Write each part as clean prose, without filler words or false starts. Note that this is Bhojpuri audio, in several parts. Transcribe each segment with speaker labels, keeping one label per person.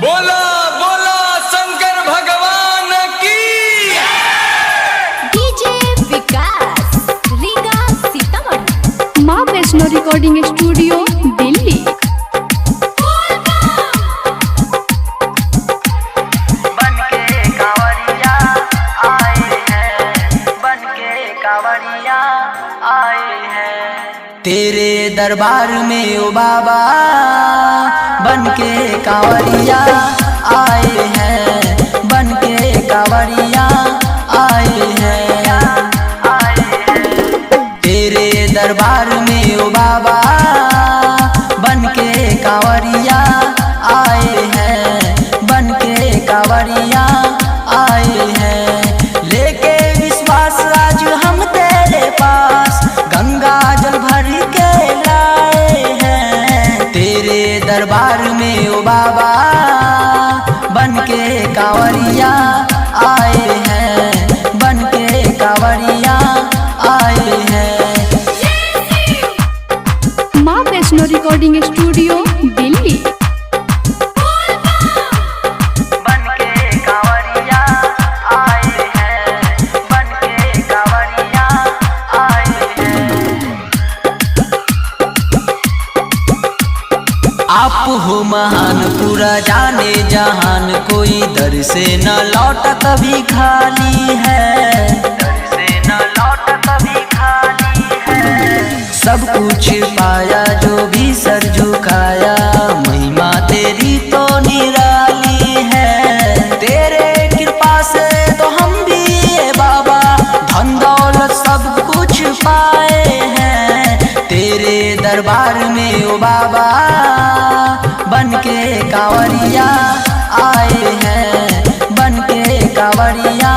Speaker 1: बोला बोला शंकर भगवान की।
Speaker 2: डीजे विकास रीगा सीतामढ़ी।
Speaker 3: माँ वैष्णो रिकॉर्डिंग स्टूडियो दिल्ली।
Speaker 4: तेरे दरबार में ओ बाबा बन के कांवरिया आए हैं, बन के कांवरिया आए हैं। तेरे दरबार में ओ बाबा बन के कांवरिया आए हैं, बन के कांवरिया आए हैं। लेके विश्वास आज हम तेरे पास गंगा जल भर के लाए हैं। तेरे दरबार में ओ बाबा बन के कांवरिया आए हैं, बन के कांवरिया आए हैं।
Speaker 3: माँ वैष्णो रिकॉर्डिंग स्टूडियो दिल्ली।
Speaker 4: बन के कांवरिया आए हैं, बन के कांवरिया आए हैं। आप हो महान पूरा जाने जहान, कोई दर से न लौट कभी खाली है, दर से न लौट कभी खाली है। सब कुछ पाया जो भी सर झुकाया, महिमा तेरी तो निराली है। तेरे कृपा से तो हम भी ये बाबा धन दौलत सब कुछ पाए हैं। तेरे दरबार में ओ बाबा बन के कांवरिया आए हैं, बन के कांवरिया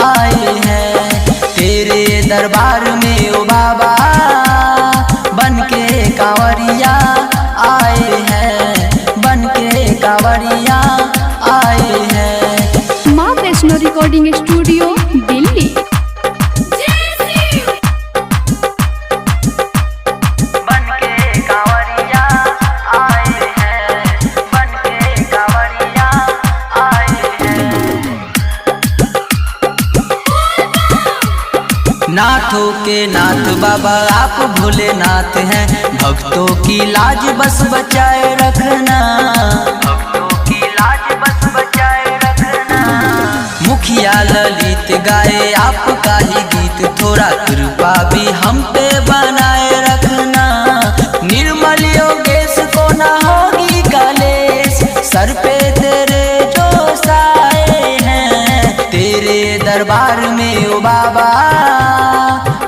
Speaker 4: आए हैं। तेरे दरबार में ओ बाबा बन के कांवरिया आए हैं, बन के कांवरिया आए हैं।
Speaker 3: माँ वैष्णो रिकॉर्डिंग स्टूडियो दिल्ली।
Speaker 4: बन के कांवरिया आए हैं, बन के कांवरिया आए हैं। नाथों के नाथ बाबा आप भोलेनाथ हैं, भक्तों की लाज बस बचाए रखना, भक्तों की लाज बस बचाए रखना। मुखिया ललित गाए आपका ही गीत, थोड़ा कृपा भी हम पे बनाए रखना। निर्मल योगेश को ना होगी कलेश, सर पे तेरे जो साए हैं। तेरे दरबार में ओ बाबा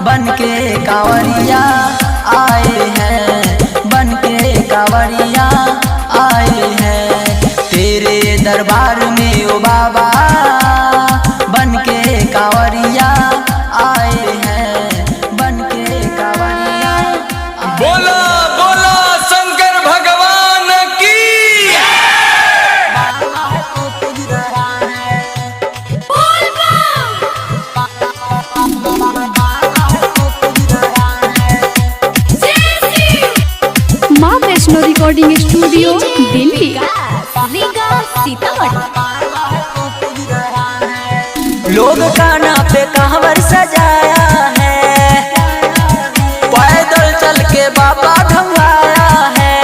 Speaker 4: बन के कांवरिया आए हैं, बन के कांवरिया आए हैं। तेरे दरबार में ओ बाबा बन के कांवरिया आए हैं, बन के कांवरिया।
Speaker 1: बोला बोला शंकर भगवान की।
Speaker 3: माँ वैष्णो रिकॉर्डिंग स्टूडियो दिल्ली।
Speaker 2: विकास रीगा सीतामढ़ी।
Speaker 4: लोग काना पे कहवर सजाया है, पैदल चल के बाबा ढंगाया है।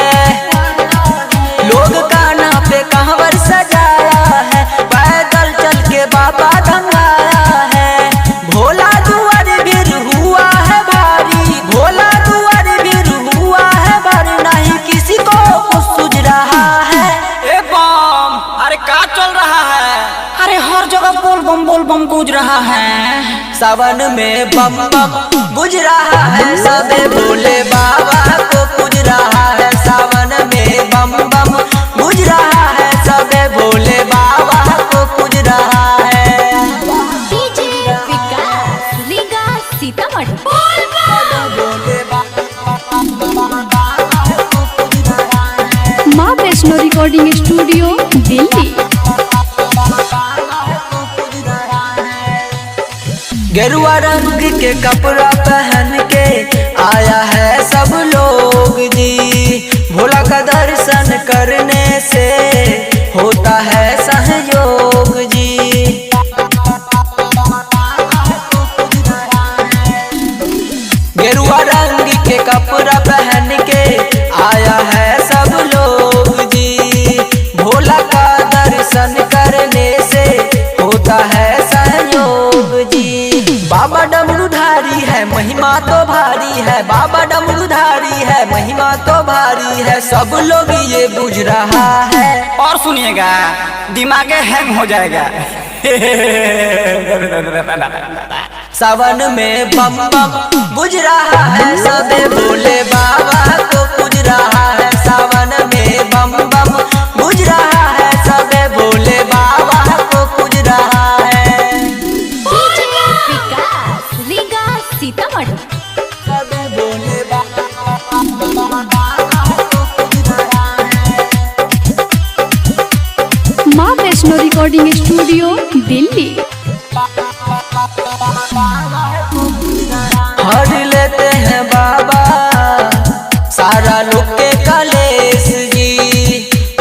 Speaker 4: लोग काना पे कहवर सजाया है, पैदल चल के बाबा ढंगाया है। भोला दुआर भीड़ हुआ है भारी, भोला दुआर भीड़ हुआ है भारी, नहीं किसी को कुछ सूझ रहा है।
Speaker 5: ए बम, अरे क्या चल रहा है? अरे हर जगह बोल बम गूंज रहा है।
Speaker 4: सावन में बम बम गुज रहा है, सबे भोले बाबा को पूज रहा है। सावन में बम बम गुज रहा है, सबे भोले बाबा को पूज रहा है।
Speaker 2: डीजे विकास रीगा सीतामढ़ी।
Speaker 3: माँ वैष्णो रिकॉर्डिंग स्टूडियो दिल्ली।
Speaker 4: गेरुआ रंग के कपड़ा पहन के आया है सब लोग जी, भोला का दर्शन करने से होता है सहयोग जी। गेरुआ रंग के कपड़ा पहन के आया है सब लोग जी। भोला का दर्शन करने से होता है सहयोग जी। बाबा डमरूधारी है महिमा तो भारी है, बाबा डमरूधारी है महिमा तो भारी है, सब लोग ये बुझ रहा है।
Speaker 5: और सुनिएगा दिमाग हैंग हो जाएगा।
Speaker 4: सावन में बम बम बुझ रहा है, सबे भोले बाबा को पूज रहा है। सावन में बम बम बुझ रहा है, सबे भोले बाबा को पूज रहा है।
Speaker 2: विकास रीगा सीतामढ़ी।
Speaker 4: सबे भोले बाबा को पूज रहा है।
Speaker 3: माँ वैष्णो रिकॉर्डिंग स्टूडियो दिल्ली।
Speaker 4: हर लेते हैं बाबा सारा लोग के कलेश जी।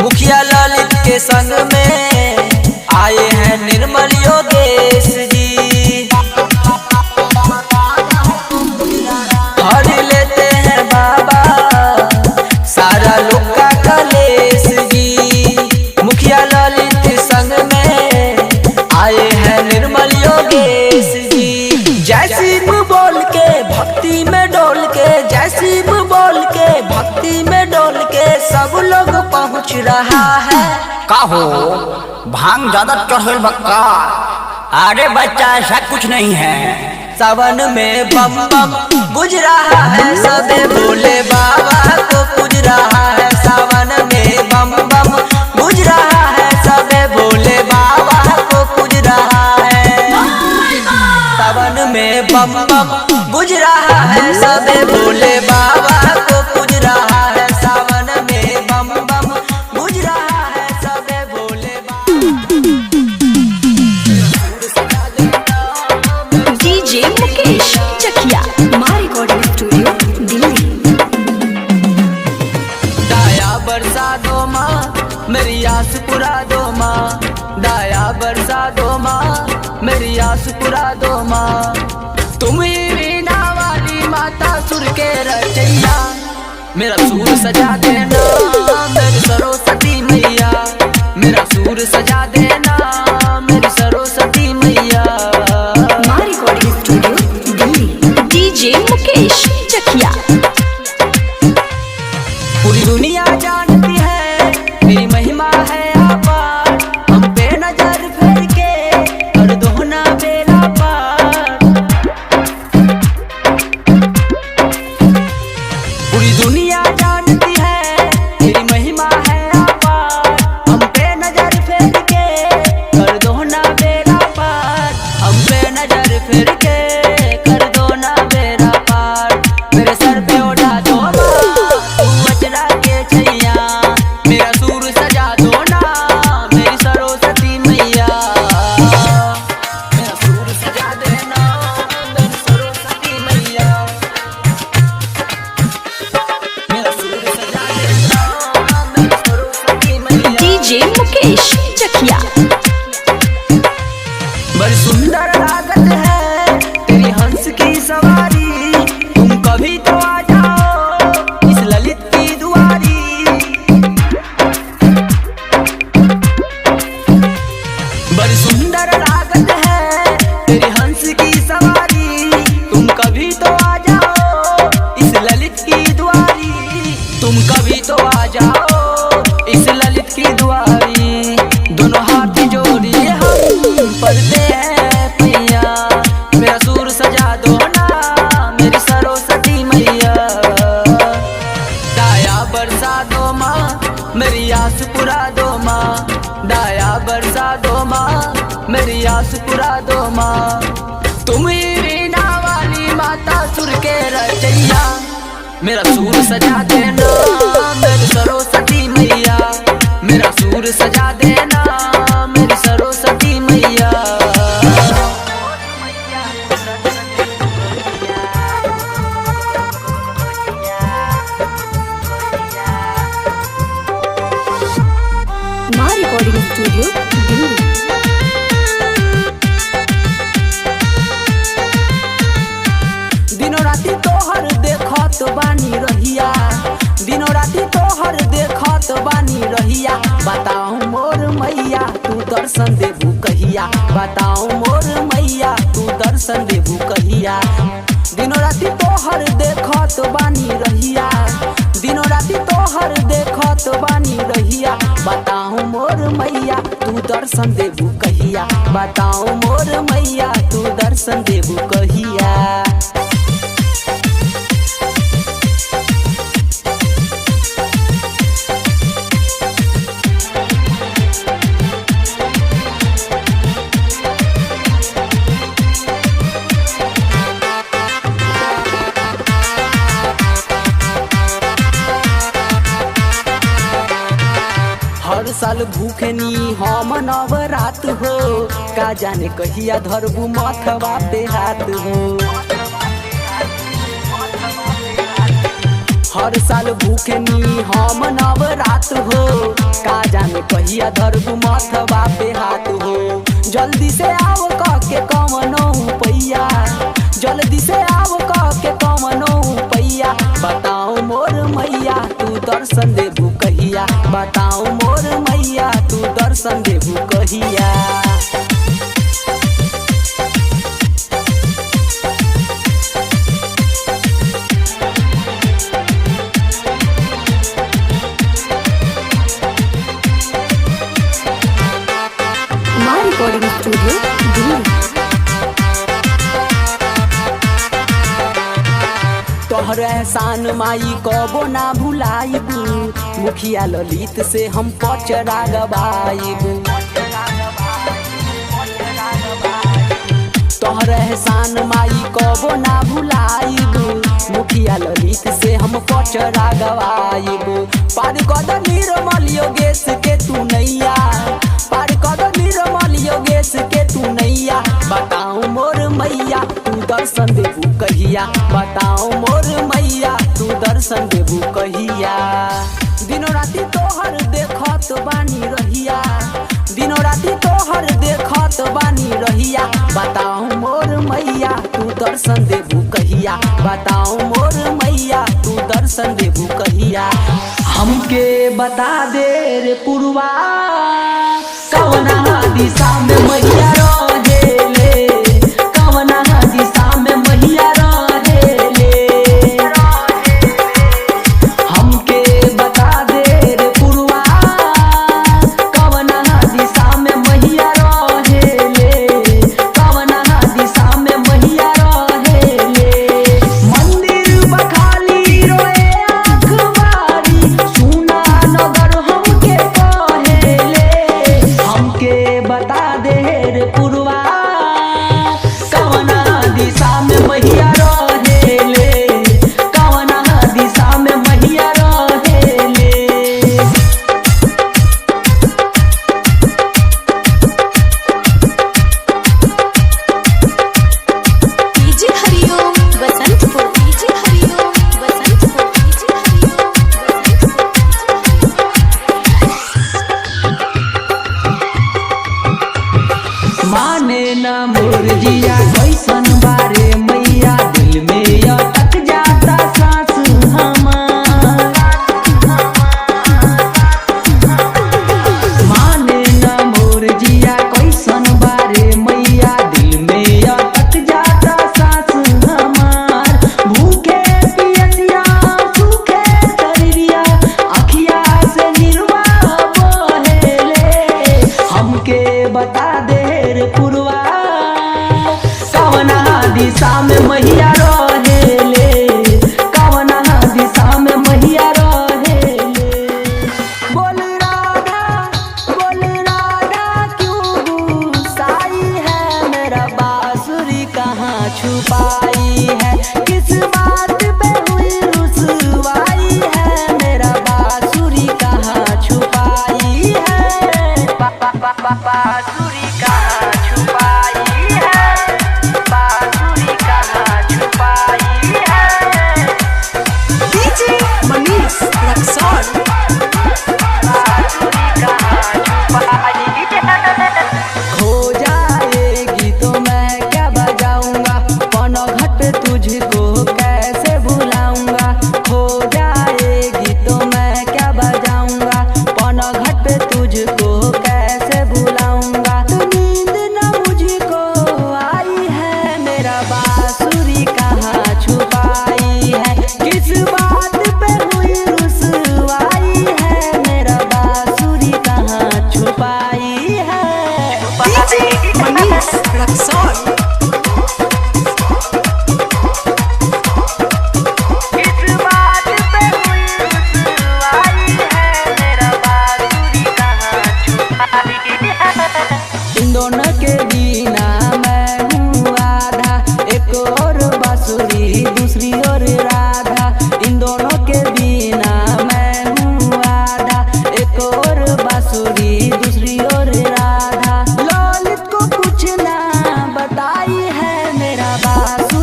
Speaker 4: मुखिया ललित के संग में आए हैं निर्मल योगेश जी। हर लेते हैं बाबा सारा लोग का कलेश जी। मुखिया ललित संग में आए हैं निर्मल योगेश जी। जय शिव बोल के भक्ति में डोल के, जय शिव बोल के भक्ति में डोल के सब लोग पहुँच रहा है।
Speaker 5: का हो भांग ज्यादा चढ़ल बक्का? अरे बच्चा ऐसा कुछ नहीं है।
Speaker 4: सावन में बम बम बुझ रहा है, सबे भोले बाबा को पूज रहा है। सावन में बम बम बुझ रहा है, सबे भोले बाबा को पूज रहा है। सावन में बम बम बुझ रहा है, सबे भोले बाबा को पूज रहा है। सावन में बम बम बुझ रहा है, सबे भोले
Speaker 2: डीजे मुकेश चकिया माँ रिकॉर्डिंग स्टूडियो दिल्ली।
Speaker 4: दाया बरसा दो माँ मेरी आस पुरा दो माँ, दाया बरसा दो माँ मेरी आस पुरा दो माँ। तुम ही वीणा वाली माता सुर के रचैया, मेरा सूर सजा देना मेरी सरस्वती मैया। मेरा सूर सजा देना मेरी सरस्वती मैया।
Speaker 2: माँ recording studio Delhi. DJ Mukesh Chakia.
Speaker 4: पूरी दुनिया जानती है मेरी महिमा है अपार, हम पे नजर फेर के कर दो ना बेड़ा पार। पूरी दुनिया जानती है मेरी महिमा है अपार, हम पे नजर फेर के कर दो ना बेड़ा पार। हम पे नजर फेर के कर दो ना बेड़ा पार। मेरे सर पे उठा दो तू अचरा के छैया, मेरा सूर सजा दो ना मेरी सरस्वती मैया। मेरा सूर सजा देना मेरी सरस्वती मैया। मेरा सूर सजा देना मेरी सरस्वती मैया।
Speaker 2: डीजे मुकेश चकिया।
Speaker 4: बड़ी सुंदर लागत है तेरी हंस की सवारी, तुम कभी तो आ जाओ इस ललित की दुआरी। बड़ी सुंदर लागत है तेरी हंस की सवारी, तुम कभी तो आ जाओ इस ललित की दुआरी। तुम कभी तो आ जाओ इस ललित की दुआरी। दोनों हाथ जोड़िए हम पढ़ते हैं पैया, मेरा सूर सजा दो ना मेरी सरस्वती मैया। दाया बरसा दो माँ मेरी आस पुरा दो माँ, दाया बरसा दो माँ मेरी आस पुरा दो माँ। तुम ही वीणा वाली माता सुर के रचैया, मेरा सूर सजा देना मेरी सरस्वती मैया। मेरा सूर सजा देना मेरी सरस्वती मैया।
Speaker 2: माँ रिकॉर्डिंग स्टूडियो दिल्ली।
Speaker 4: दिनों राती तोहर देखत बानी रहिया, दिनों राती तोहर देखत बानी रहिया। बताओ मोर मैया तू दर्शन देबू कहिया, बताओ मोर मैया तू दर्शन देबू कहिया। दिनों राती तोहर देखत बानी रहिया, दिनों राती तोहर देखत बानी रहिया। बताओ मोर मैया तू दर्शन देबू कहिया, बताओ मोर मैया तू दर्शन देबू कहिया। हर साल भूखनी हम नवरात हो, का जाने कहिया धरबू मथवा पे हाथ हो। हर साल भूखनी हम नवरात हो, का जाने कहिया धरबू मथवा पे हाथ हो। जल्दी से आओ कह के कवनो पैया, जल्दी से आओ कह के कवनो पैया। बताओ मोर मैया तू दर्शन देबू कहिया, बताओ मोर मैया तू दर्शन देबू कहिया।
Speaker 2: माँ रिकॉर्डिंग स्टूडियो दिल्ली।
Speaker 4: तोहर एहसान माई कबो ना भुलाइबू, मुखिया ललित से हम पचरा गवाइबू। तोहर एहसान माई कबो ना भुलाइबू, मुखिया ललित से हम पचरा गवाइबू। पार कद निर्मल योगेश के तू नैया, पार कद निर्मल योगेश के तू नैया। बताओ मोर मैया तू दर्शन देबू कहिया, बताओ मोर मैया तू दर्शन देबू कहिया। दिनों राती तोहर देखत बानी रहिया, दिनों राती तोहर देखत बानी रहिया। बताओ मोर मैया तू दर्शन देबू कहिया, बताओ मोर मैया तू दर्शन देबू कहिया। हमके बता दे रे पुरवा कवना दिशा में मैया रहेले, कवना दिशा में मैया रहेले। हमके बता दे रे पुरवा कवना दिशा में मैया रहेले, कवना दिशा में मैया रहेले। मंदिर बखाली रोए आँखबारी, सुना नगर हमके कहेले। हमके बता दे रे पुरवा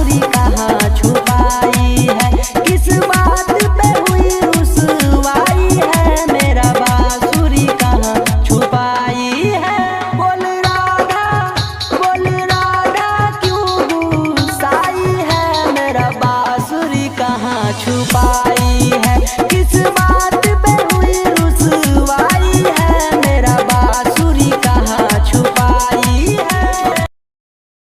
Speaker 4: बांसुरी कहाँ छुपाई